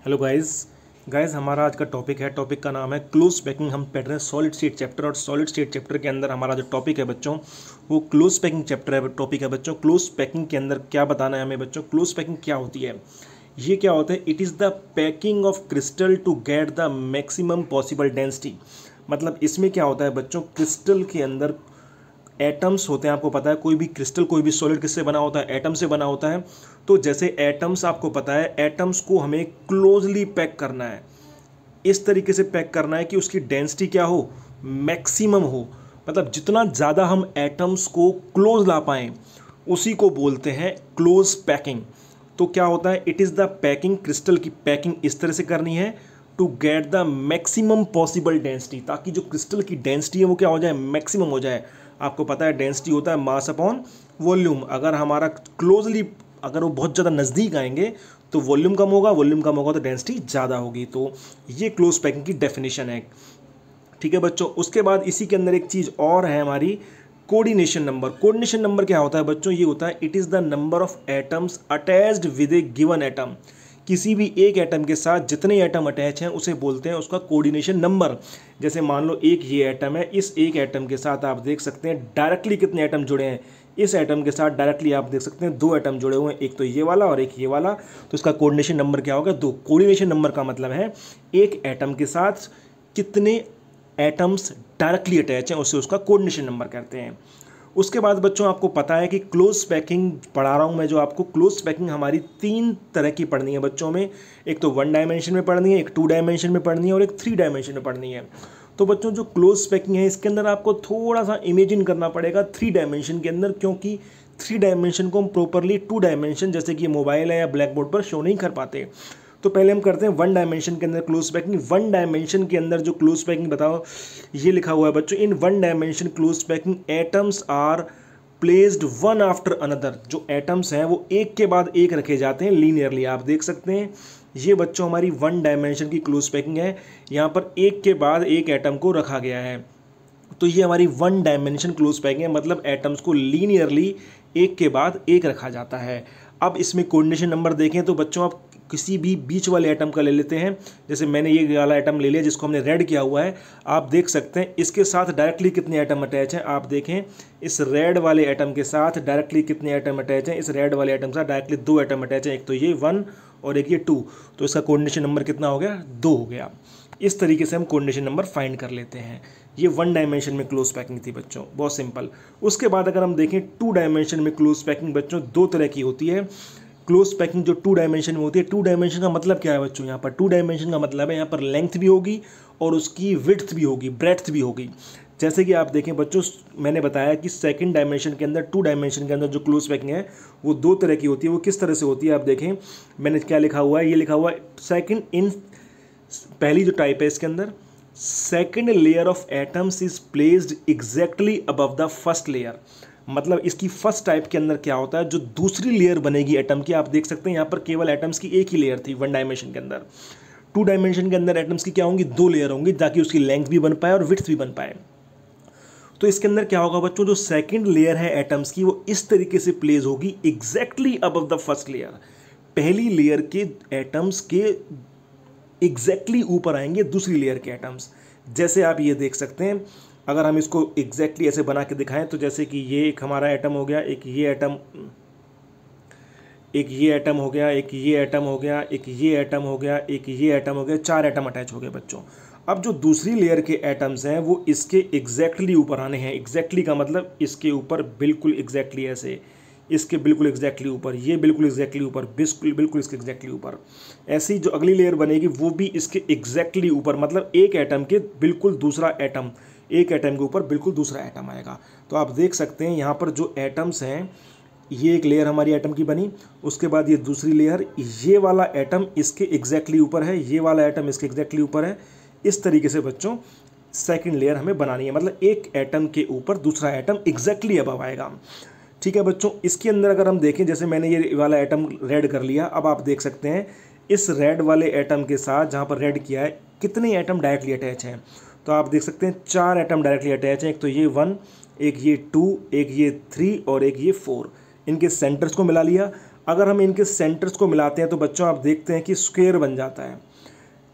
Hello guys हमारा आज का टॉपिक का नाम है क्लोज पैकिंग। हम पढ़ रहे हैं सॉलिड स्टेट चैप्टर, और सॉलिड स्टेट चैप्टर के अंदर हमारा जो टॉपिक है बच्चों वो क्लोज पैकिंग चैप्टर है। टॉपिक है बच्चों क्लोज पैकिंग के अंदर क्या बताना है हमें बच्चों। क्लोज पैकिंग क्या होती है, ये क्या होता है? It is the packing of crystal to get the maximum possible density. मतलब इसमें क्या होता है बच्चों, क्रिस्टल के अंदर एटम्स होते हैं। आपको पता है कोई भी क्रिस्टल, कोई भी सॉलिड किससे बना होता है? एटम से बना होता है। तो जैसे एटम्स, आपको पता है एटम्स को हमें क्लोजली पैक करना है, इस तरीके से पैक करना है कि उसकी डेंसिटी क्या हो, मैक्सिमम हो। मतलब जितना ज़्यादा हम एटम्स को क्लोज ला पाएँ उसी को बोलते हैं क्लोज पैकिंग। तो क्या होता है, it is the packing, crystal की पैकिंग इस तरह से करनी है to get the maximum possible density, ताकि जो क्रिस्टल की डेंसिटी है वो क्या हो जाए, मैक्सिमम हो जाए। आपको पता है डेंसिटी होता है मास अपॉन वॉल्यूम। अगर हमारा क्लोजली, अगर वो बहुत ज़्यादा नज़दीक आएंगे तो वॉल्यूम कम होगा, वॉल्यूम कम होगा तो डेंसिटी ज़्यादा होगी। तो ये क्लोज पैकिंग की डेफिनेशन है। ठीक है बच्चों, उसके बाद इसी के अंदर एक चीज़ और है हमारी, कोऑर्डिनेशन नंबर। कोऑर्डिनेशन नंबर क्या होता है बच्चों? ये होता है it is the number of atoms attached with A given atom. किसी भी एक एटम के साथ जितने एटम अटैच हैं उसे बोलते हैं उसका कोऑर्डिनेशन नंबर। जैसे मान लो एक ये एटम है, इस एक एटम के साथ आप देख सकते हैं डायरेक्टली कितने एटम जुड़े हैं। इस एटम के साथ डायरेक्टली आप देख सकते हैं दो एटम जुड़े हुए हैं, एक तो ये वाला और एक ये वाला। तो इसका कोऑर्डिनेशन नंबर क्या होगा? दो। कोऑर्डिनेशन नंबर का मतलब है एक एटम के साथ कितने एटम्स डायरेक्टली अटैच हैं, उसे उसका कोऑर्डिनेशन नंबर कहते हैं। उसके बाद बच्चों आपको पता है कि क्लोज पैकिंग पढ़ा रहा हूँ मैं जो आपको। क्लोज पैकिंग हमारी तीन तरह की पढ़नी है बच्चों में। एक तो 1 डायमेंशन में पढ़नी है, एक 2 डायमेंशन में पढ़नी है और एक 3 डायमेंशन में पढ़नी है। तो बच्चों जो क्लोज पैकिंग है इसके अंदर आपको थोड़ा सा इमेजिन करना पड़ेगा 3 डायमेंशन के अंदर, क्योंकि 3 डायमेंशन को हम प्रॉपरली 2 डायमेंशन जैसे कि मोबाइल है या ब्लैक बोर्ड पर शो नहीं कर पाते। तो पहले हम करते हैं 1 डायमेंशन के अंदर क्लोज पैकिंग। 1 डायमेंशन के अंदर जो क्लोज पैकिंग बताओ, ये लिखा हुआ है बच्चों, in 1 dimension close packing atoms are placed one after another. जो एटम्स हैं वो एक के बाद एक रखे जाते हैं लीनियरली। आप देख सकते हैं ये बच्चों हमारी 1 डायमेंशन की क्लोज पैकिंग है। यहाँ पर एक के बाद एक एटम को रखा गया है। तो ये हमारी 1 डायमेंशन क्लोज पैकिंग है, मतलब एटम्स को लीनियरली एक के बाद एक रखा जाता है। अब इसमें कोऑर्डिनेशन नंबर देखें तो बच्चों आप किसी भी बीच वाले एटम का ले लेते हैं। जैसे मैंने ये वाला एटम ले लिया जिसको हमने रेड किया हुआ है। आप देख सकते हैं इसके साथ डायरेक्टली कितने एटम अटैच हैं। आप देखें इस रेड वाले एटम के साथ डायरेक्टली कितने एटम अटैच हैं। इस रेड वाले एटम के साथ डायरेक्टली 2 एटम अटैच हैं, एक तो ये 1 और एक ये 2। तो इसका कोऑर्डिनेशन नंबर कितना हो गया? 2 हो गया। इस तरीके से हम कोऑर्डिनेशन नंबर फाइंड कर लेते हैं। ये 1 डायमेंशन में क्लोज पैकिंग थी बच्चों, बहुत सिंपल। उसके बाद अगर हम देखें 2 डायमेंशन में क्लोज पैकिंग बच्चों 2 तरह की होती है। क्लोज पैकिंग जो 2 डायमेंशन में होती है, 2 डायमेंशन का मतलब क्या है बच्चों? यहाँ पर 2 डायमेंशन का मतलब है यहाँ पर लेंथ भी होगी और उसकी विड्थ भी होगी, ब्रेड्थ भी होगी। जैसे कि आप देखें बच्चों, मैंने बताया कि 2nd डायमेंशन के अंदर, 2 डायमेंशन के अंदर जो क्लोज पैकिंग है वो 2 तरह की होती है। वो किस तरह से होती है आप देखें, मैंने क्या लिखा हुआ है, ये लिखा हुआ है सेकेंड इन, पहली जो टाइप है इसके अंदर, second layer of atoms is placed exactly above the first layer. मतलब इसकी फर्स्ट टाइप के अंदर क्या होता है, जो दूसरी लेयर बनेगी एटम की, आप देख सकते हैं यहाँ पर केवल एटम्स की एक ही लेयर थी 1 डायमेंशन के अंदर। 2 डायमेंशन के अंदर एटम्स की क्या होंगी? 2 लेयर होंगी, ताकि उसकी लेंथ भी बन पाए और विड्थ भी बन पाए। तो इसके अंदर क्या होगा बच्चों, जो सेकंड लेयर है एटम्स की वो इस तरीके से प्लेस होगी exactly above the first layer. पहली लेयर के एटम्स के एग्जैक्टली ऊपर आएंगे दूसरी लेयर के एटम्स। जैसे आप ये देख सकते हैं, अगर हम इसको एग्जैक्टली ऐसे बना के दिखाएं तो जैसे कि ये एक हमारा एटम हो गया, एक ये एटम, एक ये एटम हो गया, एक ये एटम हो गया, एक ये एटम हो गया, एक ये एटम हो गया, 4 एटम अटैच हो गए बच्चों। अब जो दूसरी लेयर के एटम्स हैं वो इसके एग्जैक्टली ऊपर आने हैं। एग्जैक्टली का मतलब इसके ऊपर बिल्कुल एग्जैक्टली ऐसे, इसके बिल्कुल एग्जैक्टली ऊपर, ये बिल्कुल एग्जैक्टली ऊपर, बिल्कुल इसके एग्जैक्टली ऊपर। ऐसी जो अगली लेयर बनेगी वो भी इसके एग्जैक्टली ऊपर, मतलब एक एटम के बिल्कुल दूसरा एटम, एक एटम के ऊपर बिल्कुल दूसरा एटम आएगा। तो आप देख सकते हैं यहाँ पर जो एटम्स हैं, ये एक लेयर हमारी एटम की बनी, उसके बाद ये दूसरी लेयर, ये वाला एटम इसके एग्जैक्टली ऊपर है, ये वाला एटम इसके एग्जैक्टली ऊपर है। इस तरीके से बच्चों सेकंड लेयर हमें बनानी है, मतलब एक एटम के ऊपर दूसरा एटम एग्जैक्टली अबव आएगा। ठीक है बच्चों, इसके अंदर अगर हम देखें, जैसे मैंने ये वाला एटम रेड कर लिया, अब आप देख सकते हैं इस रेड वाले एटम के साथ जहाँ पर रेड किया है कितने एटम डायरेक्टली अटैच हैं। तो आप देख सकते हैं 4 एटम डायरेक्टली अटैच हैं, एक तो ये 1, एक ये 2, एक ये 3 और एक ये 4। इनके सेंटर्स को मिला लिया। अगर हम इनके सेंटर्स को मिलाते हैं तो बच्चों आप देखते हैं कि स्क्वायर बन जाता है।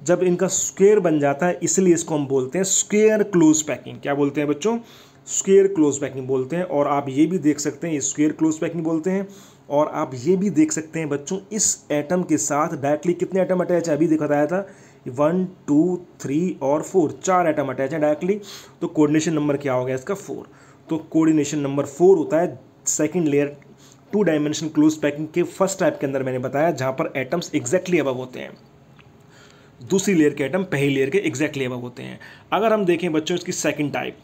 जब इनका स्क्वायर बन जाता है इसलिए इसको हम बोलते हैं स्क्वायर क्लोज पैकिंग। क्या बोलते हैं बच्चों? स्क्वायर क्लोज पैकिंग बोलते हैं। और आप ये भी देख सकते हैं, स्क्वायर क्लोज पैकिंग बोलते हैं। और आप ये भी देख सकते हैं बच्चों, इस एटम के साथ डायरेक्टली कितने एटम अटैच है? अभी देखा बताया था 1 2 3 और 4, 4 एटम अटैच हैं डायरेक्टली। तो कोऑर्डिनेशन नंबर क्या हो गया इसका? 4। तो कोऑर्डिनेशन नंबर 4 होता है second layer 2 dimensional close packing के फर्स्ट टाइप के अंदर मैंने बताया, जहाँ पर एटम्स एग्जैक्टली अबव होते हैं। दूसरी लेयर के एटम पहली लेयर के एग्जैक्टली अबव होते हैं। अगर हम देखें बच्चों इसकी सेकंड टाइप,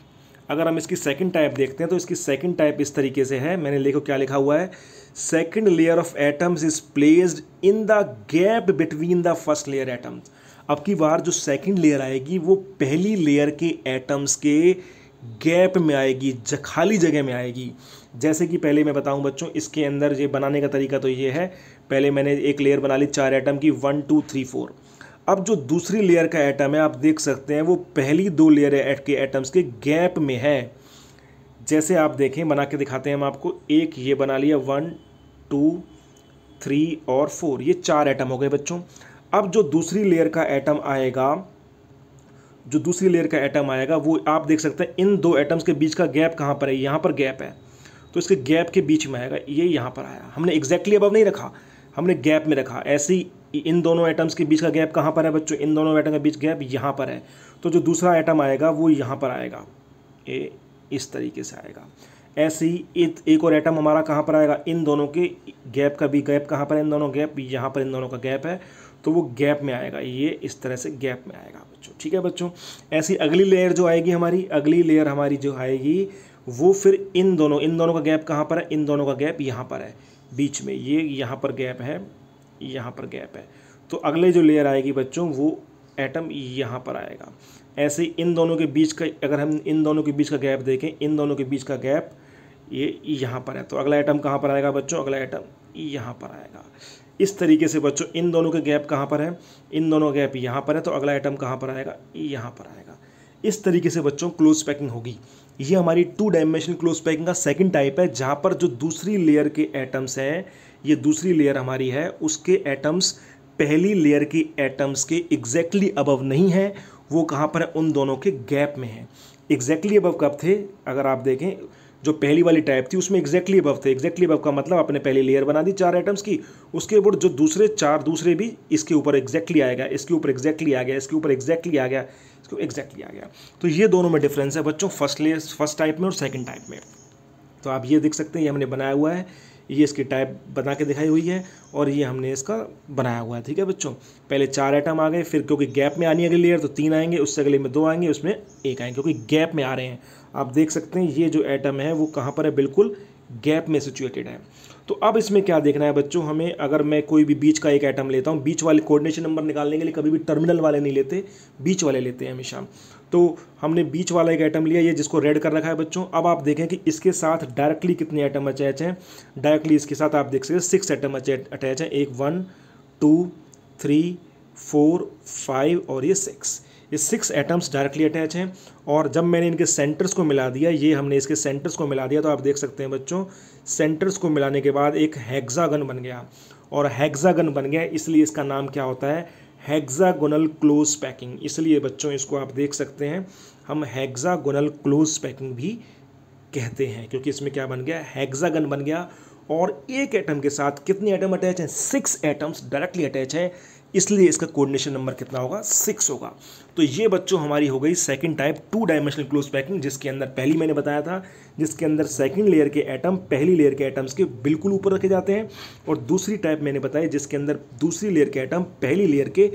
अगर हम इसकी सेकंड टाइप देखते हैं तो इसकी सेकंड टाइप इस तरीके से है। मैंने देखो क्या लिखा हुआ है, second layer of atoms is placed in the gap between the first layer atoms. अब की बार जो सेकंड लेयर आएगी वो पहली लेयर के एटम्स के गैप में आएगी, खाली जगह में आएगी। जैसे कि पहले मैं बताऊं बच्चों, इसके अंदर ये बनाने का तरीका तो ये है, पहले मैंने एक लेयर बना ली 4 एटम की, 1 2 3 4। अब जो दूसरी लेयर का एटम है आप देख सकते हैं वो पहली 2 लेयर के एटम्स के गैप में है। जैसे आप देखें, बना के दिखाते हैं हम आपको। एक ये बना लिया 1 2 3 और 4, ये 4 एटम हो गए बच्चों। अब जो दूसरी लेयर का एटम आएगा, जो दूसरी लेयर का एटम आएगा वो आप देख सकते हैं इन 2 एटम्स के बीच का गैप कहाँ पर है? यहाँ पर गैप है, तो इसके गैप के बीच में आएगा, ये यहाँ पर आया। हमने एग्जैक्टली अबव नहीं रखा, हमने गैप में रखा। ऐसे ही इन दोनों एटम्स के बीच का गैप कहाँ पर है बच्चों? इन दोनों एटम के बीच गैप यहाँ पर है। तो जो दूसरा एटम आएगा वो यहाँ पर आएगा, ये इस तरीके से आएगा। ऐसे ही एक और एटम हमारा कहाँ पर आएगा? इन दोनों के गैप का भी गैप कहाँ पर है? इन दोनों गैप यहाँ पर, इन दोनों का गैप है, तो वो गैप में आएगा, ये इस तरह से गैप में आएगा बच्चों। ठीक है बच्चों। ऐसी अगली लेयर जो आएगी हमारी, अगली लेयर हमारी जो आएगी वो फिर इन दोनों का गैप कहाँ पर है? इन दोनों का गैप यहाँ पर है बीच में, ये यहाँ पर गैप है, यहाँ पर गैप है। तो अगले जो लेयर आएगी बच्चों वो एटम यहाँ पर आएगा। ऐसे ही इन दोनों के बीच का, अगर हम इन दोनों के बीच का गैप देखें, इन दोनों के बीच का गैप ये यहाँ पर है, तो अगला एटम कहाँ पर आएगा बच्चों? अगला एटम यहाँ पर आएगा। इस तरीके से बच्चों इन दोनों के गैप कहाँ पर है? इन दोनों गैप यहाँ पर है, तो अगला एटम कहाँ पर आएगा? यहाँ पर आएगा। इस तरीके से बच्चों क्लोज पैकिंग होगी। ये हमारी 2 डायमेंशनल क्लोज पैकिंग का सेकंड टाइप है, जहाँ पर जो दूसरी लेयर के एटम्स हैं, ये दूसरी लेयर हमारी है, उसके एटम्स पहली लेयर के एटम्स के एग्जैक्टली अबव नहीं है, वो कहाँ पर है? उन दोनों के गैप में है। एग्जैक्टली अबव कब थे? अगर आप देखें जो पहली वाली टाइप थी उसमें एग्जैक्टली अबव थे। एग्जैक्टली अबव का मतलब आपने पहली लेयर बना दी 4 एटम्स की, उसके ऊपर जो दूसरे 4 दूसरे भी इसके ऊपर एग्जैक्टली आएगा, इसके ऊपर एग्जैक्टली आ गया, इसके ऊपर एग्जैक्टली आ गया, इसको एग्जैक्टली आ गया। तो ये दोनों में डिफरेंस है बच्चों, फर्स्ट टाइप में और सेकंड टाइप में। तो आप ये देख सकते हैं, ये हमने बनाया हुआ है, ये इसकी टाइप बना के दिखाई हुई है और ये हमने इसका बनाया हुआ है। ठीक है बच्चों, पहले 4 एटम आ गए, फिर क्योंकि गैप में आनी है अगली लेयर तो 3 आएंगे, उससे अगले में 2 आएंगे, उसमें 1 आएंगे, क्योंकि गैप में आ रहे हैं। आप देख सकते हैं ये जो एटम है वो कहाँ पर है? बिल्कुल गैप में सिचुएटेड है। तो अब इसमें क्या देखना है बच्चों हमें? अगर मैं कोई भी बीच का एक एटम लेता हूँ, बीच वाले कोऑर्डिनेशन नंबर निकालने के लिए कभी भी टर्मिनल वाले नहीं लेते, बीच वाले लेते हैं हमेशा। तो हमने बीच वाला एक एटम लिया, ये जिसको रेड कर रखा है बच्चों। अब आप देखें कि इसके साथ डायरेक्टली कितने एटम अटैच हैं? डायरेक्टली इसके साथ आप देख सकते हैं 6 एटम अटैच हैं। एक 1 2 3 4 5 और ये 6, ये 6 एटम्स डायरेक्टली अटैच हैं। और जब मैंने इनके सेंटर्स को मिला दिया, ये हमने इसके सेंटर्स को मिला दिया, तो आप देख सकते हैं बच्चों सेंटर्स को मिलाने के बाद एक हेक्सागन बन गया। और हेक्सागन बन गया इसलिए इसका नाम क्या होता है? Hexagonal close packing. इसलिए बच्चों इसको आप देख सकते हैं हम हेक्सागोनल क्लोज पैकिंग भी कहते हैं, क्योंकि इसमें क्या बन गया? हेक्सागन बन गया। और एक एटम के साथ कितने एटम अटैच हैं? 6 एटम्स डायरेक्टली अटैच हैं, इसलिए इसका कोऑर्डिनेशन नंबर कितना होगा? 6 होगा। तो ये बच्चों हमारी हो गई second type 2 dimensional close packing, जिसके अंदर पहली मैंने बताया था, जिसके अंदर सेकंड लेयर के एटम पहली लेयर के एटम्स के बिल्कुल ऊपर रखे जाते हैं। और दूसरी टाइप मैंने बताई जिसके अंदर दूसरी लेयर के एटम पहली लेयर के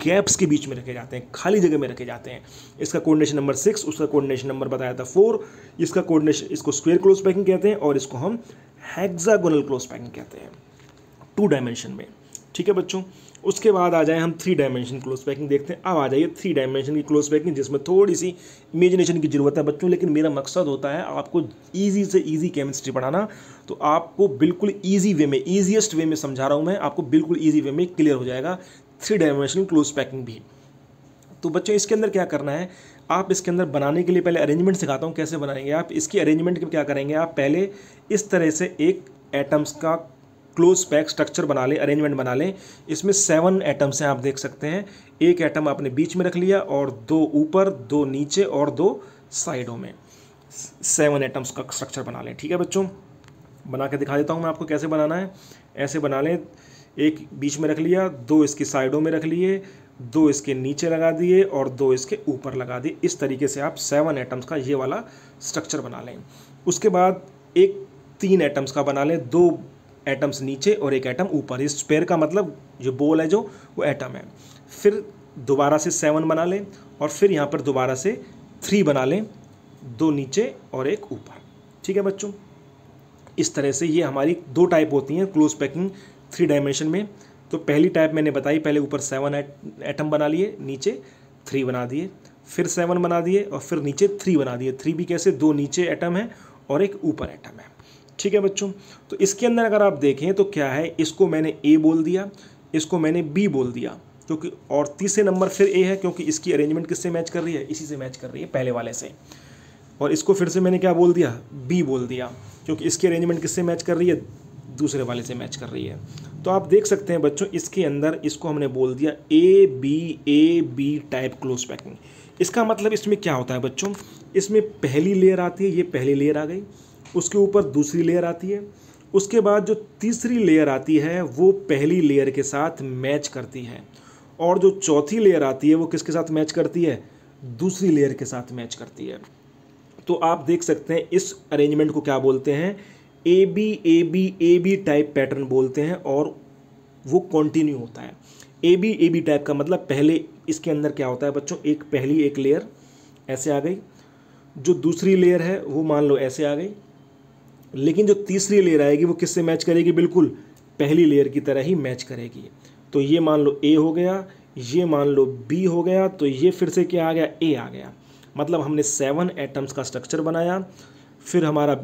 गैप्स के बीच में रखे जाते हैं, खाली जगह में रखे जाते हैं। इसका कोऑर्डिनेशन नंबर 6, उसका कोऑर्डिनेशन नंबर बताया था 4। इसका कोऑर्डिनेशन, इसको स्क्वायर क्लोज पैकिंग कहते हैं और इसको हम हेक्सागोनल क्लोज पैकिंग कहते हैं 2 डायमेंशन में। ठीक है बच्चों, उसके बाद आ जाए हम 3 डायमेंशन क्लोज पैकिंग देखते हैं। अब आ जाइए 3 डायमेंशन की क्लोज पैकिंग, जिसमें थोड़ी सी इमेजिनेशन की ज़रूरत है बच्चों, लेकिन मेरा मकसद होता है आपको ईजी से ईजी केमिस्ट्री पढ़ाना। तो आपको बिल्कुल ईजी वे में, ईजीएस्ट वे में समझा रहा हूँ मैं, आपको बिल्कुल ईजी वे में क्लियर हो जाएगा 3 डायमेंशनल क्लोज पैकिंग भी। तो बच्चों इसके अंदर क्या करना है, आप इसके अंदर बनाने के लिए पहले अरेंजमेंट सिखाता हूँ कैसे बनाएंगे आप। इसकी अरेंजमेंट क्या करेंगे आप? पहले इस तरह से एक एटम्स का क्लोज पैक स्ट्रक्चर बना लें, अरेंजमेंट बना लें। इसमें 7 एटम्स हैं, आप देख सकते हैं। एक एटम आपने बीच में रख लिया और 2 ऊपर, 2 नीचे और 2 साइडों में, 7 एटम्स का स्ट्रक्चर बना लें। ठीक है बच्चों, बना के दिखा देता हूँ मैं आपको कैसे बनाना है। ऐसे बना लें, एक बीच में रख लिया, 2 इसकी साइडों में रख लिए, 2 इसके नीचे लगा दिए और 2 इसके ऊपर लगा दिए। इस तरीके से आप 7 एटम्स का ये वाला स्ट्रक्चर बना लें। उसके बाद एक 3 एटम्स का बना लें, 2 एटम्स नीचे और 1 एटम ऊपर। इस स्पेयर का मतलब जो बॉल है जो वो एटम है। फिर दोबारा से 7 बना लें और फिर यहाँ पर दोबारा से 3 बना लें, 2 नीचे और 1 ऊपर। ठीक है बच्चों, इस तरह से ये हमारी 2 टाइप होती हैं क्लोज पैकिंग 3 डायमेंशन में। तो पहली टाइप मैंने बताई, पहले ऊपर 7 एटम बना लिए, नीचे 3 बना दिए, फिर 7 बना दिए और फिर नीचे 3 बना दिए। 3 भी कैसे, 2 नीचे एटम है और 1 ऊपर एटम है। ठीक है बच्चों, तो इसके अंदर अगर आप देखें तो क्या है, इसको मैंने ए बोल दिया, इसको मैंने बी बोल दिया, क्योंकि और तीसरे नंबर फिर ए है, क्योंकि इसकी अरेंजमेंट किससे मैच कर रही है, इसी से मैच कर रही है, पहले वाले से। और इसको फिर से मैंने क्या बोल दिया, बी बोल दिया, क्योंकि इसकी अरेंजमेंट किससे मैच कर रही है, दूसरे वाले से मैच कर रही है। तो आप देख सकते हैं बच्चों, इसके अंदर इसको हमने बोल दिया A B type close packing. इसका मतलब इसमें क्या होता है बच्चों, इसमें पहली लेयर आती है, ये पहली लेयर आ गई, उसके ऊपर दूसरी लेयर आती है, उसके बाद जो तीसरी लेयर आती है वो पहली लेयर के साथ मैच करती है, और जो चौथी लेयर आती है वो किसके साथ मैच करती है, दूसरी लेयर के साथ मैच करती है। तो आप देख सकते हैं इस अरेंजमेंट को क्या बोलते हैं, ए बी टाइप पैटर्न बोलते हैं, और वो कंटिन्यू होता है। ए बी टाइप का मतलब पहले इसके अंदर क्या होता है बच्चों, पहली एक लेयर ऐसे आ गई, जो दूसरी लेयर है वो मान लो ऐसे आ गई, लेकिन जो तीसरी लेयर आएगी वो किससे मैच करेगी, बिल्कुल पहली लेयर की तरह ही मैच करेगी। तो ये मान लो ए हो गया, ये मान लो बी हो गया, तो ये फिर से क्या आ गया, ए आ गया। मतलब हमने 7 एटम्स का स्ट्रक्चर बनाया, फिर हमारा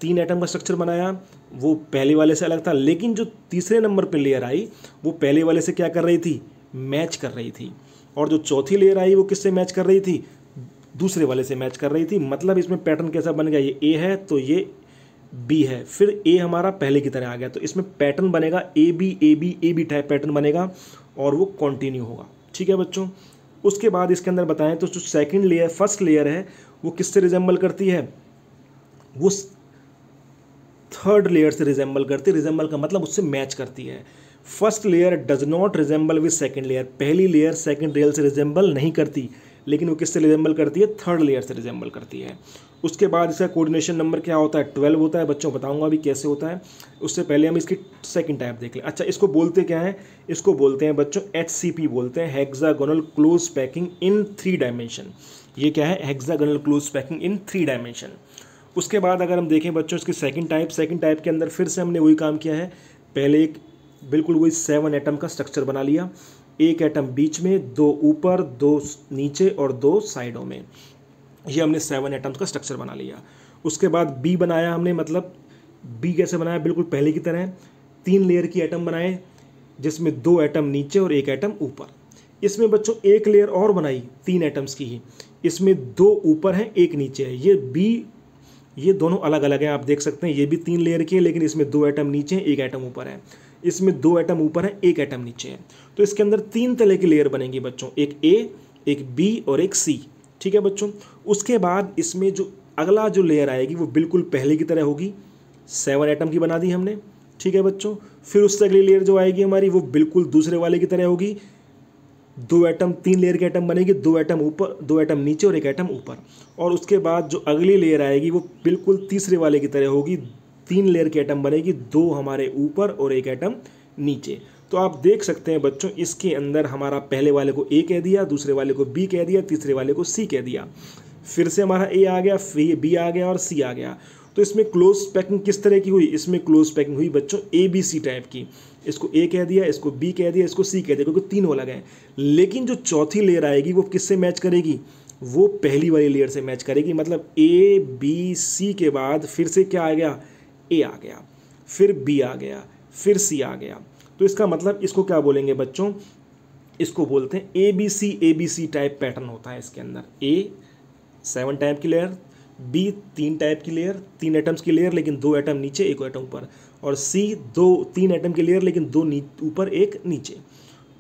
3 एटम का स्ट्रक्चर बनाया, वो पहले वाले से अलग था, लेकिन जो तीसरे नंबर पे लेयर आई वो पहले वाले से क्या कर रही थी, मैच कर रही थी। और जो चौथी लेयर आई वो किससे मैच कर रही थी, दूसरे वाले से मैच कर रही थी। मतलब इसमें पैटर्न कैसा बन गया, ये ए है तो ये बी है, फिर ए हमारा पहले की तरह आ गया। तो इसमें पैटर्न बनेगा ए बी टाइप पैटर्न बनेगा, और वो कंटिन्यू होगा। ठीक है बच्चों, उसके बाद इसके अंदर बताएं तो जो सेकंड लेयर, फर्स्ट लेयर है वो किससे रिजेंबल करती है, वो थर्ड लेयर से रिजेंबल करती है। रिजेंबल का मतलब उससे मैच करती है। First layer does not resemble with second layer, पहली लेयर सेकंड लेयर से रिजेंबल नहीं करती, लेकिन वो किससे रिजेंबल करती है, थर्ड लेयर से रिजेंबल करती है। उसके बाद इसका कोऑर्डिनेशन नंबर क्या होता है, 12 होता है बच्चों, बताऊंगा अभी कैसे होता है। उससे पहले हम इसकी सेकंड टाइप देख लें। अच्छा, इसको बोलते क्या है, इसको बोलते हैं बच्चों HCP बोलते हैं, hexagonal close packing in 3 dimension. ये क्या है, hexagonal close packing in 3 dimension. उसके बाद अगर हम देखें बच्चों इसकी सेकंड टाइप के अंदर फिर से हमने वही काम किया है। पहले एक बिल्कुल वही 7 एटम का स्ट्रक्चर बना लिया, एक एटम बीच में, 2 ऊपर, 2 नीचे और 2 साइडों में। ये हमने 7 एटम्स का स्ट्रक्चर बना लिया। उसके बाद बी बनाया हमने, मतलब बी कैसे बनाया, बिल्कुल पहले की तरह 3 लेयर की एटम बनाए, जिसमें 2 एटम नीचे और 1 एटम ऊपर। इसमें बच्चों एक लेयर और बनाई 3 एटम्स की ही, इसमें 2 ऊपर हैं 1 नीचे है। ये बी, ये दोनों अलग अलग हैं, आप देख सकते हैं। ये भी 3 लेयर की है, लेकिन इसमें 2 एटम नीचे हैं 1 एटम ऊपर है, इसमें 2 एटम ऊपर है 1 एटम नीचे है। तो इसके अंदर 3 तरह की लेयर बनेंगी बच्चों, एक ए, एक बी और एक सी। ठीक है बच्चों, उसके बाद इसमें जो अगला जो लेयर आएगी वो बिल्कुल पहले की तरह होगी, 7 एटम की बना दी हमने। ठीक है बच्चों, फिर उससे अगली लेयर जो आएगी हमारी वो बिल्कुल दूसरे वाले की तरह होगी, 2 एटम, 3 लेयर के एटम बनेगी, 2 एटम ऊपर, 2 एटम नीचे और 1 एटम ऊपर। और उसके बाद जो अगली लेयर आएगी वो बिल्कुल तीसरे वाले की तरह होगी, 3 लेयर के एटम बनेगी, 2 हमारे ऊपर और 1 एटम नीचे। तो आप देख सकते हैं बच्चों, इसके अंदर हमारा पहले वाले को ए कह दिया, दूसरे वाले को बी कह दिया, तीसरे वाले को सी कह दिया, फिर से हमारा ए आ गया, फिर बी आ गया और सी आ गया। तो इसमें क्लोज पैकिंग किस तरह की हुई, इसमें क्लोज पैकिंग हुई बच्चों ABC टाइप की। इसको ए कह दिया, इसको बी कह दिया, इसको सी कह दिया, क्योंकि 3 अलग हैं। लेकिन जो चौथी लेयर आएगी वो किससे मैच करेगी, वो पहली वाली लेयर से मैच करेगी। मतलब ABC के बाद फिर से क्या आ गया, ए आ गया, फिर बी आ गया, फिर सी आ गया। तो इसका मतलब इसको क्या बोलेंगे बच्चों, इसको बोलते हैं ABC टाइप पैटर्न होता है इसके अंदर। 7 टाइप की लेयर, बी 3 टाइप की लेयर, 3 एटम्स की लेयर लेकिन 2 एटम नीचे 1 एटम ऊपर, और सी 3 एटम की लेयर लेकिन 2 ऊपर 1 नीचे।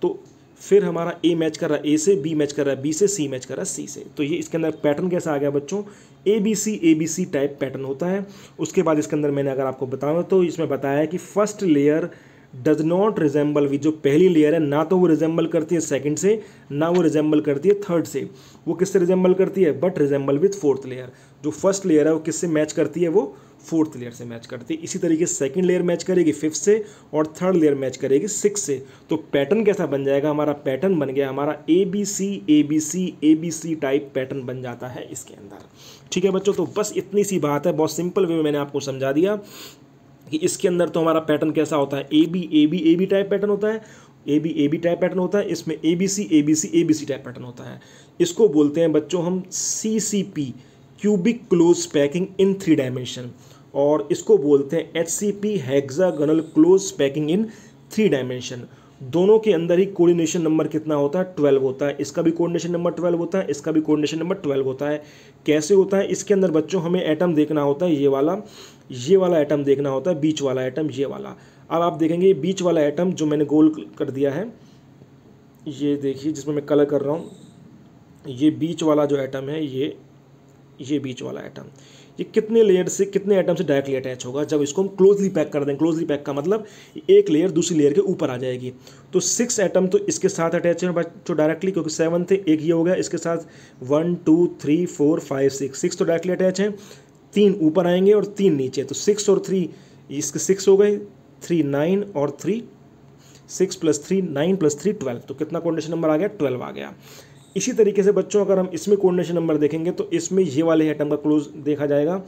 तो फिर हमारा ए मैच कर रहा है ए से, बी मैच कर रहा है बी से, सी मैच कर रहा है सी से। तो ये इसके अंदर पैटर्न कैसा आ गया बच्चों, A B C type pattern होता है। उसके बाद इसके अंदर मैंने अगर आपको बताऊँ तो इसमें बताया है कि first layer does not resemble with, जो पहली लेयर है ना तो वो रिजेंबल करती है सेकंड से, ना वो रिजेंबल करती है थर्ड से। वो किससे रिजेंबल करती है, but resemble with fourth layer. जो फर्स्ट लेयर है वो किससे मैच करती है, वो फोर्थ लेयर से मैच करती है। इसी तरीके से सेकंड लेयर मैच करेगी फिफ्थ से, और थर्ड लेयर मैच करेगी सिक्स से। तो पैटर्न कैसा बन जाएगा, हमारा पैटर्न बन गया हमारा A B C type pattern बन जाता है इसके अंदर। ठीक है बच्चों, तो बस इतनी सी बात है, बहुत सिंपल वे में मैंने आपको समझा दिया कि इसके अंदर तो हमारा पैटर्न कैसा होता है, ए बी टाइप पैटर्न होता है, ए बी टाइप पैटर्न होता है। इसमें A B C type pattern होता है। इसको बोलते हैं बच्चों हम CCP, cubic close packing in 3 dimension, और इसको बोलते हैं HCP, hexagonal close packing in 3 dimension. दोनों के अंदर ही कोऑर्डिनेशन नंबर कितना होता है, 12 होता है। इसका भी कोऑर्डिनेशन नंबर 12 होता है, इसका भी कोऑर्डिनेशन नंबर 12 होता है। कैसे होता है, इसके अंदर बच्चों हमें एटम देखना होता है, ये वाला एटम देखना होता है, बीच वाला एटम ये वाला। अब आप देखेंगे बीच वाला एटम जो मैंने गोल कर दिया है, ये देखिए जिसमें मैं कलर कर रहा हूँ, ये बीच वाला जो एटम है, ये बीच वाला एटम, ये कितने लेयर से, कितने एटम से डायरेक्टली अटैच होगा जब इसको हम क्लोजली पैक कर दें। क्लोजली पैक का मतलब एक लेयर दूसरी लेयर के ऊपर आ जाएगी। तो 6 एटम तो इसके साथ अटैच है बच्चों डायरेक्टली, क्योंकि 7 थे, एक ये हो गया इसके साथ, 1 2 3 4 5 6 तो डायरेक्टली अटैच हैं। 3 ऊपर आएंगे और 3 नीचे, तो 6 और 3 इसके 6 हो गए, 3 9 और 3 6 + 3 9 + 3 12। तो कितना कोऑर्डिनेशन नंबर आ गया, 12 आ गया। इसी तरीके से बच्चों अगर हम इसमें कोऑर्डिनेशन नंबर देखेंगे तो इसमें ये वाले एटम का क्लोज देखा जाएगा,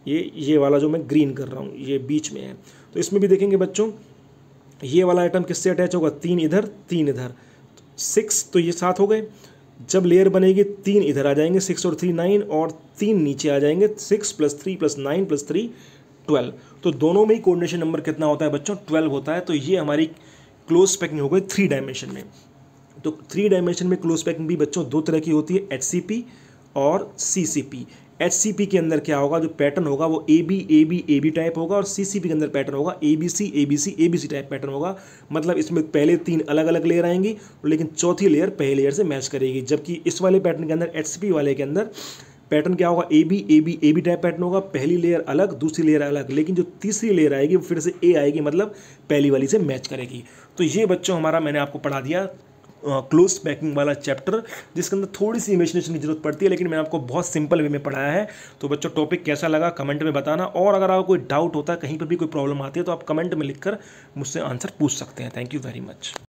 ये वाला जो मैं ग्रीन कर रहा हूँ ये बीच में है। तो इसमें भी देखेंगे बच्चों, ये वाला एटम किससे अटैच होगा, 3 इधर 3 इधर, 6 तो ये 7 हो गए। जब लेयर बनेगी 3 इधर आ जाएंगे, 6 और 3 9, और 3 नीचे आ जाएंगे, 6 + 3 + 9 + 3 12। तो दोनों में ही कोऑर्डिनेशन नंबर कितना होता है बच्चों, 12 होता है। तो ये हमारी क्लोज पैकिंग हो गई 3 डायमेंशन में। तो 3 डायमेंशन में क्लोज पैकिंग भी बच्चों 2 तरह की होती है, HCP और CCP। HCP के अंदर क्या होगा, जो पैटर्न होगा वो ए बी टाइप होगा, और CCP के अंदर पैटर्न होगा ABC टाइप पैटर्न होगा। मतलब इसमें पहले 3 अलग अलग लेयर आएंगी, लेकिन चौथी लेयर पहले लेयर से मैच करेगी। जबकि इस वाले पैटर्न के अंदर, HCP वाले के अंदर पैटर्न क्या होगा, ए बी टाइप पैटर्न होगा, पहली लेयर अलग दूसरी लेयर अलग, लेकिन जो तीसरी लेयर आएगी वो फिर से ए आएगी, मतलब पहली वाली से मैच करेगी। तो ये बच्चों हमारा मैंने आपको पढ़ा दिया क्लोज पैकिंग वाला चैप्टर, जिसके अंदर थोड़ी सी इमेजिनेशन की जरूरत पड़ती है, लेकिन मैंने आपको बहुत सिंपल वे में पढ़ाया है। तो बच्चों टॉपिक कैसा लगा कमेंट में बताना, और अगर आपको कोई डाउट होता है, कहीं पर भी कोई प्रॉब्लम आती है, तो आप कमेंट में लिखकर मुझसे आंसर पूछ सकते हैं। Thank you very much.